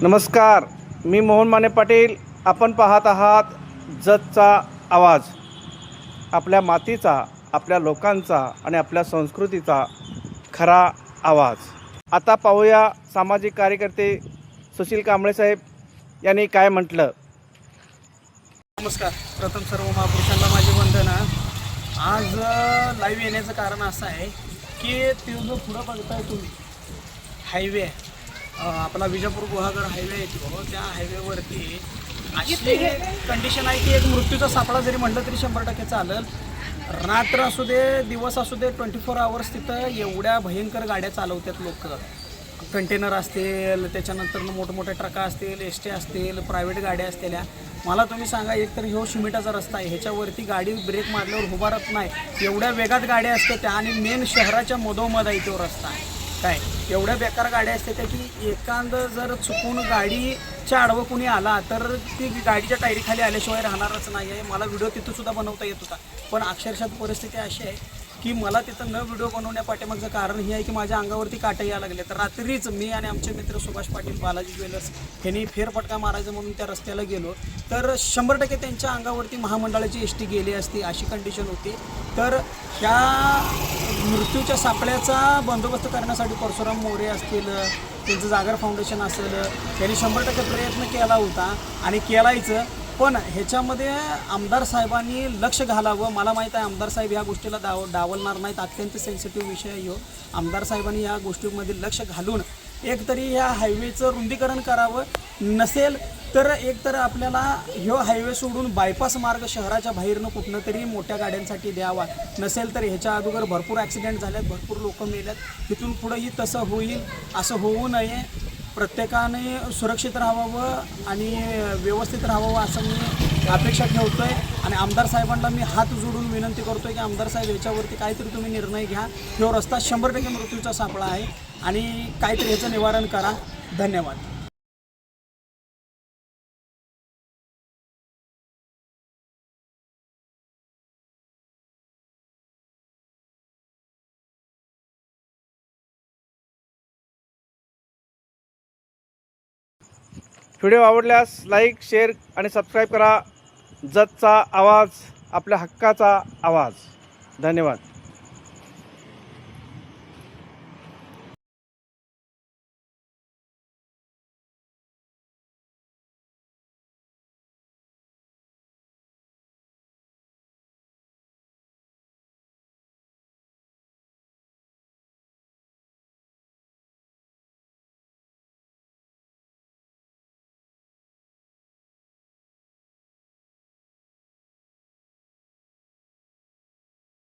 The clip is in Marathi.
नमस्कार, मी मोहन माने पाटील. आपण पाहत आहात जतचा आवाज. आपल्या मातीचा, आपल्या लोकांचा आणि आपल्या संस्कृतीचा खरा आवाज. आता पाहूया सामाजिक कार्यकर्ते सुशील कांबळे साहेब यांनी काय म्हटलं. नमस्कार. प्रथम सर्व महापुरुषांना माझे वंदना. आज लाईव्ह येण्याचं कारण असं आहे की ते जो पुढं बघताय तुम्ही हायवे, आपला विजापूर गुहागर हायवे येतो, त्या हायवेवरती अशी कंडिशन आहे की एक मृत्यूचा सापळा जरी म्हटलं तरी 100% चालेल. रात्र असू दे, दिवस असू दे, 24 आवर्स तिथं एवढ्या भयंकर गाड्या चालवतात लोक. कंटेनर असतील, त्याच्यानंतर मोठमोठ्या ट्रका असतील, एस टी असतील, प्रायव्हेट गाड्या असलेल्या. मला तुम्ही सांगा, एक तर ह्यो सिमेंटाचा रस्ता आहे, ह्याच्यावरती गाडी ब्रेक मारल्यावर उभारत नाही, एवढ्या वेगात गाड्या असतात त्या. आणि मेन शहराच्या मधोमध आहे तो रस्ता आहे. काय एवढ्या बेकार गाड्या असते त्या की एखादं जर चुकून गाडीच्या आडवं कुणी आला तर ती गाडीच्या टायरीखाली आल्याशिवाय राहणारच नाही आहे. मला व्हिडिओ तिथंसुद्धा बनवता येत होता, पण अक्षरशः परिस्थिती अशी आहे की मला तिथं न व्हिडिओ बनवण्यापाठीमागचं कारण हे आहे की माझ्या अंगावरती काटे यायला लागले. तर रात्रीच मी आणि आमचे मित्र सुभाष पाटील, बालाजी ज्वेलर्स यांनी फेरफटका मारायचं म्हणून त्या रस्त्याला गेलो, तर 100% त्यांच्या अंगावरती महामंडळाची एस टी गेली असती, अशी कंडिशन होती. तर ह्या मृत्यूच्या सापळ्याचा बंदोबस्त करण्यासाठी परशुराम मोरे असतील, त्यांचं जागर फाउंडेशन असेल, त्यांनी 100% प्रयत्न केला होता आणि केलायचं. पण ह्याच्यामध्ये आमदार साहेबांनी लक्ष घालावं. मला माहीत आहे आमदार साहेब ह्या गोष्टीला डावलणार नाहीत, अत्यंत सेन्सिटिव्ह विषय आहे. आमदार साहेबांनी या गोष्टीमध्ये लक्ष घालून एक तरी ह्या हायवेचं रुंदीकरण करावं. नसेल तर एक तर आपल्याला ह्यो हायवे सोडून बायपास मार्ग शहराच्या बाहेरनं कुठनं तरी मोठ्या गाड्यांसाठी द्यावा. नसेल तर ह्याच्या अगोदर भरपूर ॲक्सिडेंट झाल्यात, भरपूर लोक मेल्यात. तिथून पुढंही तसं होईल, असं होऊ नये. प्रत्येकाने सुरक्षित राहावं आणि व्यवस्थित राहावं असं मी अपेक्षा ठेवतो आहे. आणि आमदार साहेबांना मी हात जोडून विनंती करतो आहे की आमदार साहेब ह्याच्यावरती काहीतरी तुम्ही निर्णय घ्या. ह्यो रस्ता 100% मृत्यूचा सापळा आहे आणि काहीतरी ह्याचं निवारण करा. धन्यवाद. व्हिडिओ आवडल्यास लाईक, शेअर आणि सबस्क्राईब करा. जतचा आवाज, आपल्या हक्काचा आवाज. धन्यवाद.